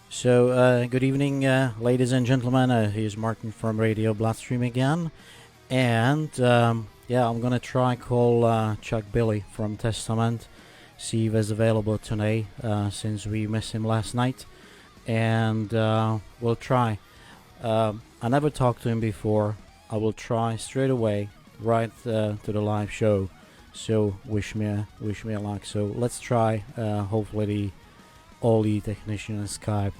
So, good evening, ladies and gentlemen. Here's Martin from Radio Bloodstream again. And, I'm gonna try call Chuck Billy from Testament, see if he's available today, since we missed him last night. And we'll try. I never talked to him before. I will try straight away, right to the live show. So, wish me a luck. So, let's try. Hopefully all the technician and Skype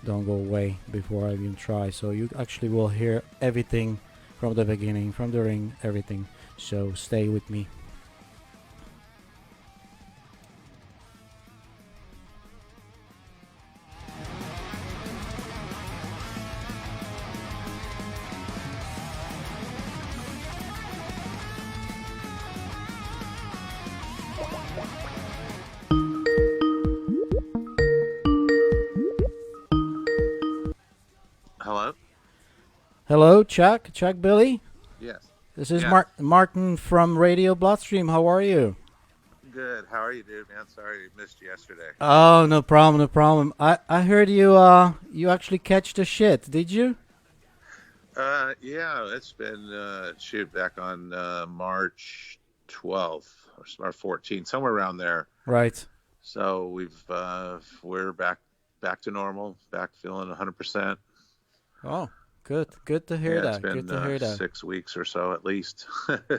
don't go away before I even try. So you actually will hear everything from the beginning, from the ring, everything. So stay with me. Hello, Chuck Billy. Yes. This is Martin from Radio Bloodstream. How are you? Good. How are you, dude, man? Sorry I missed you yesterday. Oh, no problem. I heard you actually catch the shit. Did you? Yeah, it's been back on March 12th or 14th, somewhere around there. Right. So we're back to normal, back feeling 100%. Oh. Good to hear that. It's been Good to hear that. 6 weeks or so at least.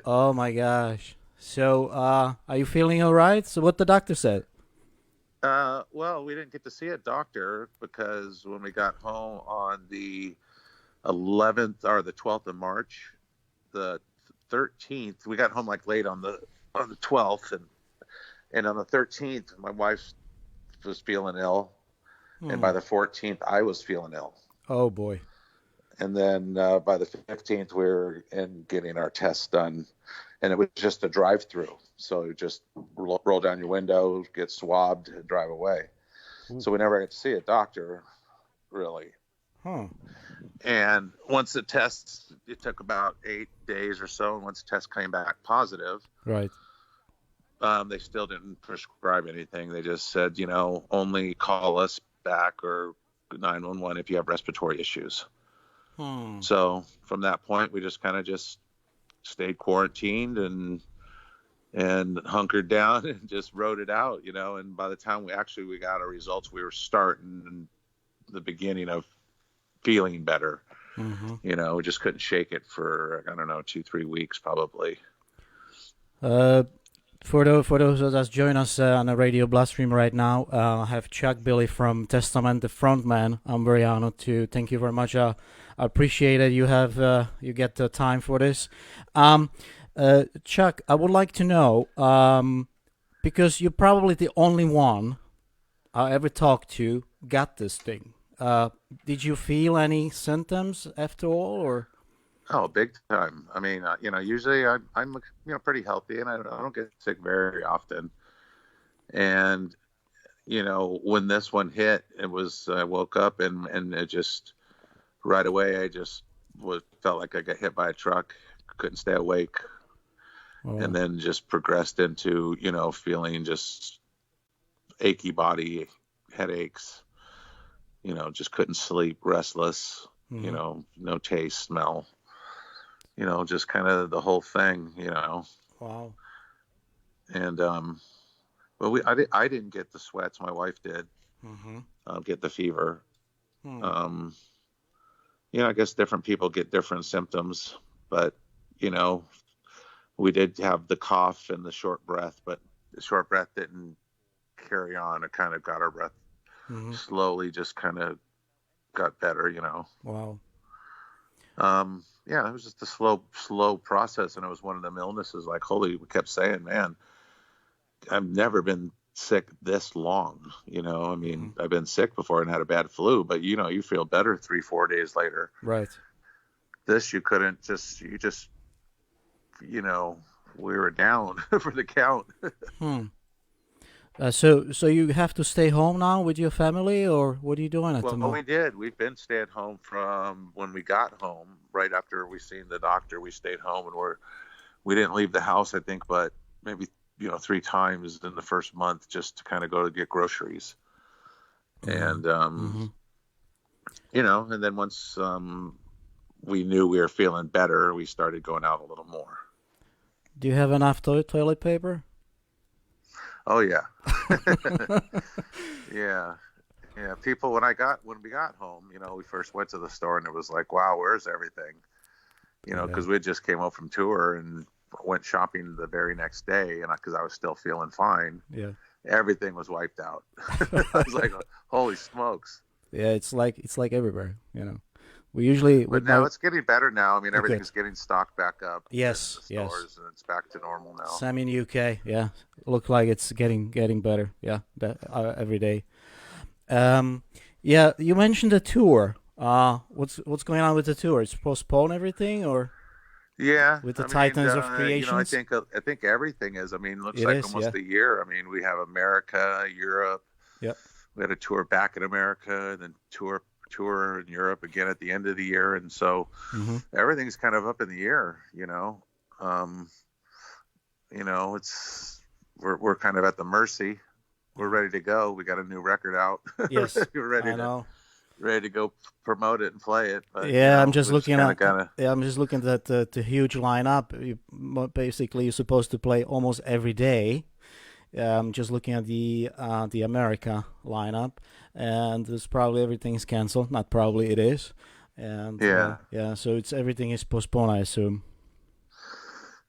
Oh my gosh. So, are you feeling all right? So, what the doctor said? Well, we didn't get to see a doctor because when we got home on the 11th or the 12th of March, the 13th, we got home like late on the 12th, and on the 13th, my wife was feeling ill, and by the 14th, I was feeling ill. Oh boy. And then by the 15th, we were getting our tests done, and it was just a drive-through. So you just roll down your window, get swabbed, and drive away. So we never got to see a doctor, really. Huh. And once the tests, it took about 8 days or so, and once the test came back positive, right, they still didn't prescribe anything. They just said, only call us back or 911 if you have respiratory issues. So from that point, we just kind of just stayed quarantined and hunkered down and just wrote it out, and by the time we got our results, we were starting the beginning of feeling better. Mm-hmm. We just couldn't shake it for, 2-3 weeks probably. For those that join us on the Radio Bloodstream right now, I have Chuck Billy from Testament, the frontman. I'm very honored to thank you very much. I appreciate it. You get the time for this. Chuck, I would like to know, because you're probably the only one I ever talked to got this thing. Did you feel any symptoms after all, or? Oh, big time. I mean, usually I'm pretty healthy, and I don't get sick very often. And, when this one hit, I woke up and it just right away, I just felt like I got hit by a truck, couldn't stay awake. Oh. And then just progressed into, feeling just achy body, headaches, just couldn't sleep, restless, no taste, smell. just kind of the whole thing, Wow. and well, I didn't get the sweats. My wife did Mm-hmm. get the fever. Hmm. Um, I guess different people get different symptoms, but you know, we did have the cough and the short breath, but the short breath didn't carry on. It kind of got our breath Mm-hmm. slowly, just kind of got better. Wow. Yeah, it was just a slow process, and it was one of them illnesses. Like, we kept saying, man, I've never been sick this long. I Mm-hmm. mean, I've been sick before and had a bad flu, but you feel better 3-4 days later. Right. This you couldn't just you know we were down for the count. Hmm. So you have to stay home now with your family, or what are you doing at the Well, moment? we did. We've been staying home from when we got home. Right after we seen the doctor, we stayed home, and we didn't leave the house, I think, but maybe 3 times in the first month, just to kind of go to get groceries. And Mm-hmm. and then once we knew we were feeling better, we started going out a little more. Do you have enough toilet paper? Oh yeah. Yeah. Yeah, people, when we got home, we first went to the store and it was like, wow, where's everything? Yeah. Because we just came home from tour and went shopping the very next day, and because I was still feeling fine, Yeah. everything was wiped out. I was like, holy smokes. Yeah, it's like everywhere. We usually But with now my it's getting better now. I mean, good. everything's getting stocked back up in Yes, the yes. stores, and it's back to normal now. Same in UK. Yeah, look like it's getting better. Yeah, every day. Um, yeah, you mentioned the tour. What's going on with the tour? It's postpone everything, or Yeah, with the I mean, Titans of I Creations? think everything is. I mean, looks It like is. Yeah. almost a year. I mean, we have America, Europe. Yep. We had a tour back in America, and then tour in Europe again at the end of the year, and so Mm-hmm. everything's kind of up in the air. Um, it's we're kind of at the mercy. We're ready to go. We got a new record out. Yes, We're I know. ready to go promote it and play it. But Yeah, I'm just we just looking kind of at. gotta. Yeah, I'm just looking at the huge lineup. Basically, you're supposed to play almost every day. Just looking at the America lineup, and there's probably everything's canceled. Not probably, it is, and Yeah. yeah, so it's everything is postponed, I assume.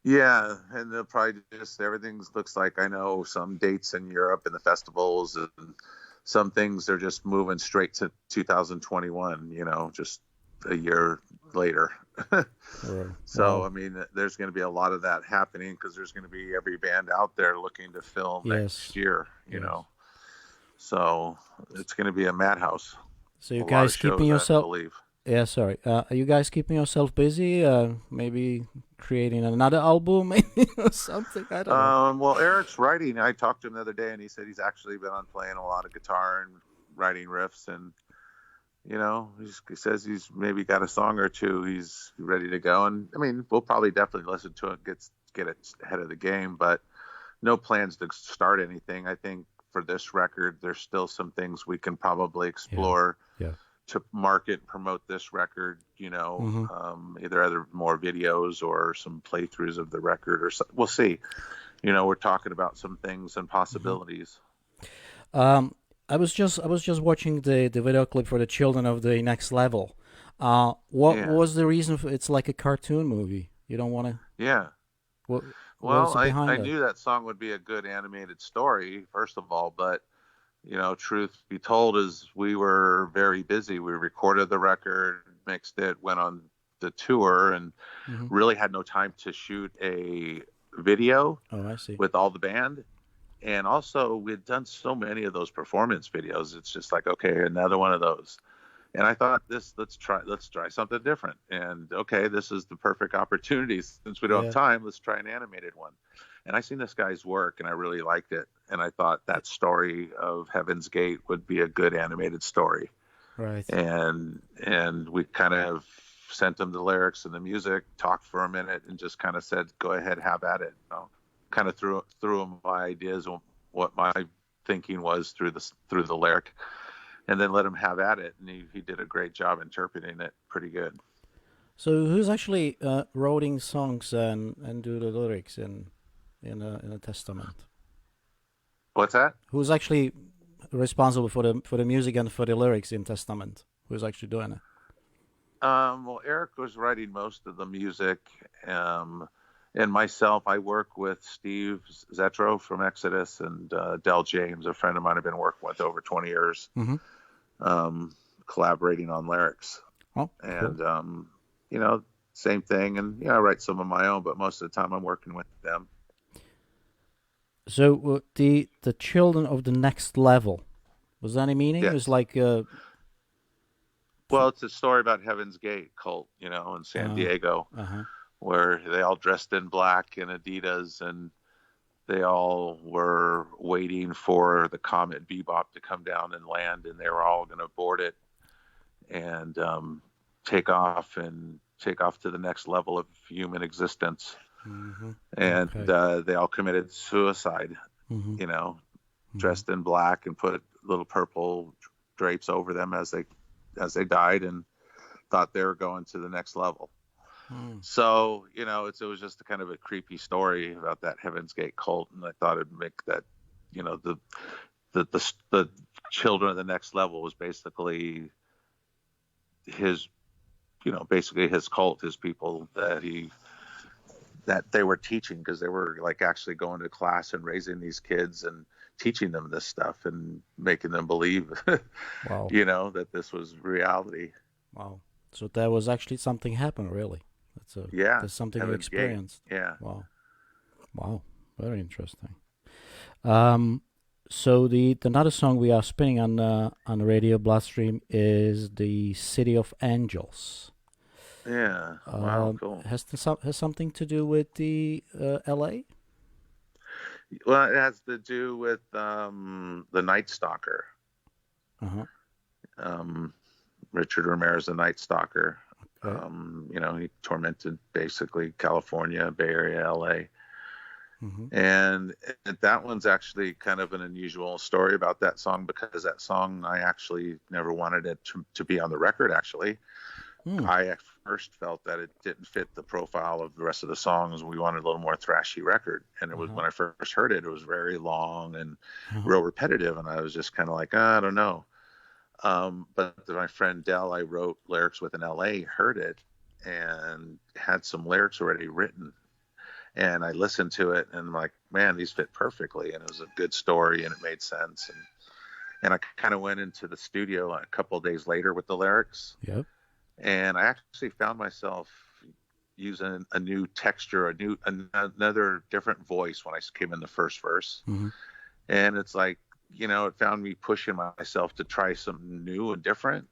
Yeah, and they'll probably just everything looks like, I know some dates in Europe and the festivals, and some things are just moving straight to 2021. Just a year later. So Wow. I mean, there's going to be a lot of that happening because there's going to be every band out there looking to film Yes. next year. Yes. So it's going to be a madhouse. So A you lot of guys keeping shows, I yourself? believe. Yeah, sorry. Are you guys keeping yourself busy? Maybe creating another album, maybe or something. I don't know. Well, Eric's writing. I talked to him the other day, and he said he's actually been on playing a lot of guitar and writing riffs, and he says he's maybe got a song or two he's ready to go. And I mean, we'll probably definitely listen to it, get it ahead of the game, but no plans to start anything. I think for this record, there's still some things we can probably Yeah. explore Yeah. to market and promote this record. Mm-hmm. Either more videos or some playthroughs of the record, or we'll see. We're talking about some things and Mm-hmm. possibilities. I was just watching the video clip for the Children of the Next Level. What Yeah, was the reason for it's like a cartoon movie? You don't want to. yeah. What Well, was I behind it? knew that song would be a good animated story, first of all, but truth be told, is we were very busy. We recorded the record, mixed it, went on the tour, and Mm-hmm. really had no time to shoot a video Oh, I see. with all the band. And also, we'd done so many of those performance videos. It's just like, okay, another one of those. And I thought, let's try something different. And okay, this is the perfect opportunity. Since we don't have Yeah. time, let's try an animated one. And I seen this guy's work, and I really liked it. And I thought that story of Heaven's Gate would be a good animated story. Right. And we kind of sent him the lyrics and the music, talked for a minute, and just kind of said, go ahead, have at it. Kind of threw him my ideas on what my thinking was through the lyric, and then let him have at it. And he did a great job interpreting it pretty good. So who's actually writing songs and do the lyrics in a testament? What's that? Who's actually responsible for the music and for the lyrics in testament? Who's actually doing it? Well, Eric was writing most of the music, um, and myself, I work with Steve Zetro from Exodus and Del James, a friend of mine I've been working with over 20 years, Mm-hmm. um, collaborating on lyrics. Oh, cool. And, you know, same thing. And, I write some of my own, but most of the time I'm working with them. So the children of the next level, was there any meaning? It was Yes. like Well, it's a story about Heaven's Gate cult, in San uh Diego, uh-huh. where they all dressed in black and Adidas, and they all were waiting for the comet Bebop to come down and land, and they were all going to board it and take off to the next level of human existence. Mm-hmm. And Okay. they all committed suicide, Mm-hmm. you know, Mm-hmm. dressed in black and put little purple drapes over them as they died, and thought they were going to the next level. Mm. So, it was just a kind of a creepy story about that Heaven's Gate cult, and I thought it'd make that, the children of the next level was basically his, basically his cult, his people that they were teaching, because they were like actually going to class and raising these kids and teaching them this stuff and making them believe, Wow. that this was reality. Wow. So there was actually something happened, really. Yeah, That's something you Heaven's Gate. experienced. Yeah. Wow. Wow. Very interesting. Um, so the another song we are spinning on Radio Bloodstream is the City of Angels. Yeah. Wow. Cool. Has something to do with the L.A.? Well, it has to do with the Night Stalker. Uh-huh. Um, Richard Ramirez, the Night Stalker. Okay. He tormented basically California, Bay Area, LA. Mm-hmm. And that one's actually kind of an unusual story about that song, because that song, I actually never wanted it to be on the record, actually. Mm. I at first felt that it didn't fit the profile of the rest of the songs. We wanted a little more thrashy record. And it was, Uh-huh. when I first heard it, it was very long and Uh-huh. real repetitive. And I was just kind of like, I don't know. But my friend Dell, I wrote lyrics with in LA, heard it and had some lyrics already written. And I listened to it and I'm like, man, these fit perfectly. And it was a good story and it made sense. And I kind of went into the studio a couple of days later with the lyrics. Yep. And I actually found myself using a new texture, another different voice when I came in the first verse. Mm-hmm. And it's like, it found me pushing myself to try something new and different,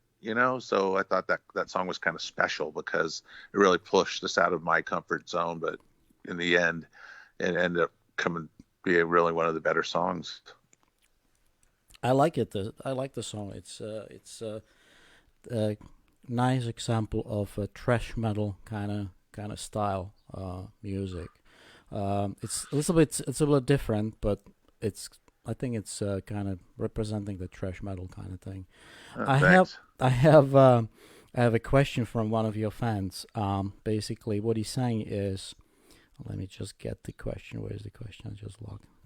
so I thought that song was kind of special because it really pushed us out of my comfort zone. But in the end, it ended up coming be really one of the better songs. I like it. I like the song. It's a nice example of a thrash metal kind of style music. It's a little different, but it's I think it's kind of representing the thrash metal kind of thing. Oh, I have thanks. I have uh, I have a question from one of your fans. Basically, what he's saying is, let me just get the question. Where is the question? I just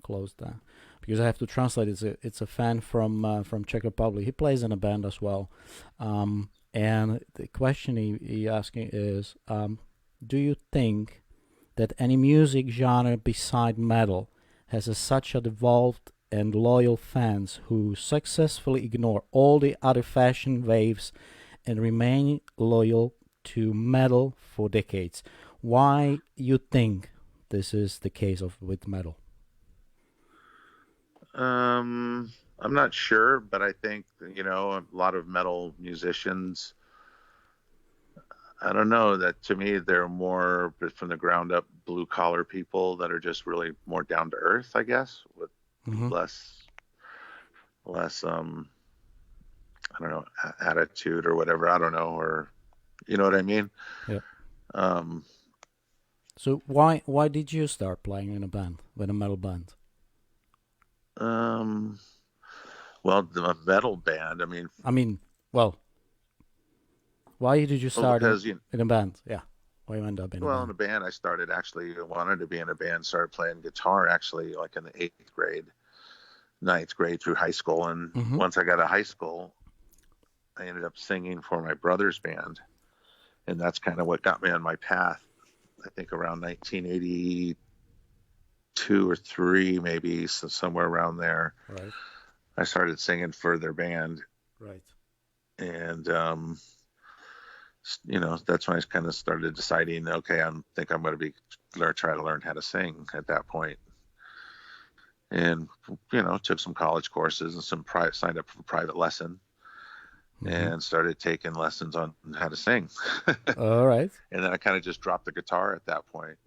closed that because I have to translate. It's a fan from Czech Republic. He plays in a band as well. And the question he asking is, do you think that any music genre beside metal has such a devolved and loyal fans who successfully ignore all the other fashion waves and remain loyal to metal for decades? Why you think this is the case with metal? I'm not sure, but I think, a lot of metal musicians, I don't know, that to me they're more from the ground up blue collar people that are just really more down to earth, I guess, with Mm-hmm. less I don't know, attitude or whatever, I don't know, or you know what I mean. Yeah. um So why did you start playing in a band, with a metal band? well, the metal band, I mean, I mean, well, Why did you Well, start because in a band? Yeah. Why you end up in a well, in band? a band, I started actually wanted to be in a band. Started playing guitar actually like in the 8th grade, 9th grade through high school. And Mm-hmm. once I got to high school, I ended up singing for my brother's band, and that's kind of what got me on my path. I think around 1982 or three, maybe, so somewhere around there. Right. I started singing for their band, Right. and that's when I kind of started deciding, okay, think I'm going to try to learn how to sing at that point. And took some college courses and signed up for private lesson, and started taking lessons on how to sing. All right. And then I kind of just dropped the guitar at that point.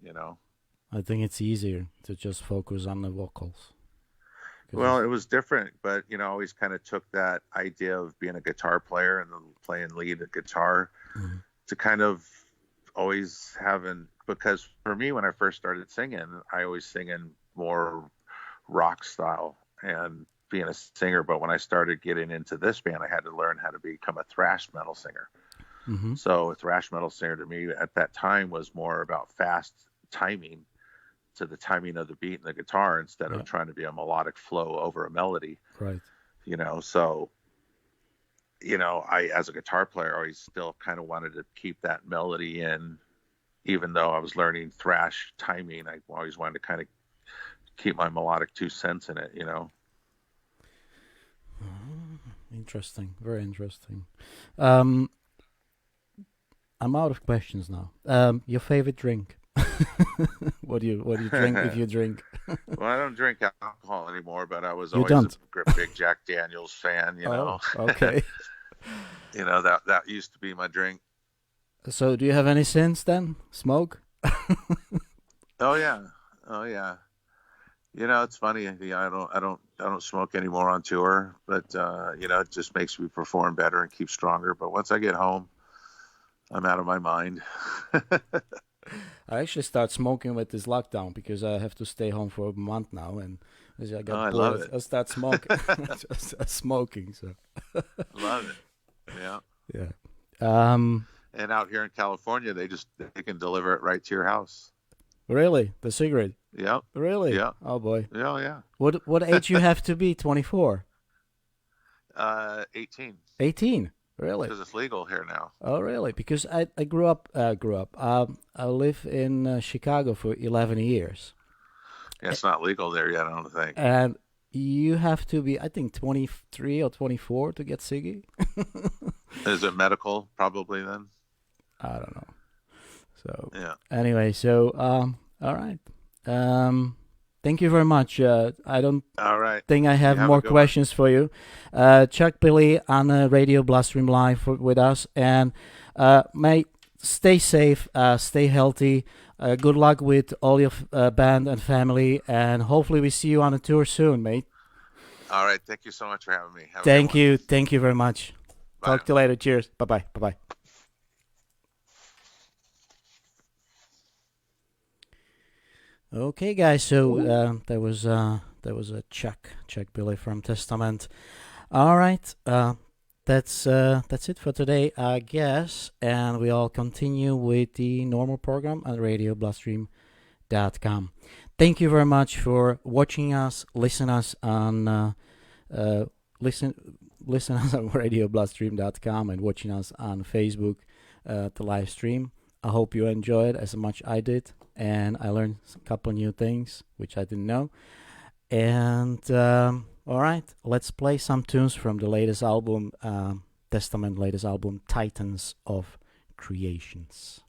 I think it's easier to just focus on the vocals. Well, it was different, but I always kind of took that idea of being a guitar player and then playing lead guitar to kind of always because for me, when I first started singing, I always sing in more rock style and being a singer. But when I started getting into this band, I had to learn how to become a thrash metal singer. So a thrash metal singer to me at that time was more about fast timing to the timing of the beat and the guitar instead of trying to be a melodic flow over a melody. Right. So, I, as a guitar player, always still kind of wanted to keep that melody in, even though I was learning thrash timing. I always wanted to kind of keep my melodic 2 cents in it, Interesting. Very interesting. I'm out of questions now. Your favorite drink? What do you drink if you drink? Well, I don't drink alcohol anymore, but I was You always don't? a big Jack Daniels fan, Oh, okay. that used to be my drink. So, do you have any sins then? Smoke? Oh yeah. It's funny. I don't smoke anymore on tour, but it just makes me perform better and keep stronger. But once I get home, I'm out of my mind. I actually start smoking with this lockdown because I have to stay home for a month now, and as I got bored, love it. I start smoking. Just smoking, so Love it. Yeah. yeah. And out here in California, they can deliver it right to your house. Really, the cigarette? Yep. Really? Yeah. Oh boy. Yeah. What age you have to be? 24? 18. 18. Really? Because it's legal here now. Oh, really? Because I grew up. I lived in Chicago for 11 years. Yeah, it's not legal there yet, I don't think. And you have to be, I think, 23 or 24 to get ciggy. Is it medical, probably, then? I don't know. So, yeah. Anyway, so, all right. Thank you very much. I don't think I have more questions for you. Chuck Billy on Radio Bloodstream Live with us. And mate, stay safe, stay healthy. Good luck with all your band and family. And hopefully we see you on a tour soon, mate. All right. Thank you so much for having me. Thank you. Thank you very much. Bye. Talk to you later. Cheers. Bye-bye. Bye-bye. Okay, guys. So there was a Chuck Billy from Testament. All right. That's it for today, I guess. And we all continue with the normal program on RadioBloodstream.com. Thank you very much for watching us, listen us on listen us on RadioBloodstream.com and watching us on Facebook, the live stream. I hope you enjoyed as much I did, and I learned a couple new things which I didn't know. And all right, let's play some tunes from the latest album, Testament latest album, Titans of Creations.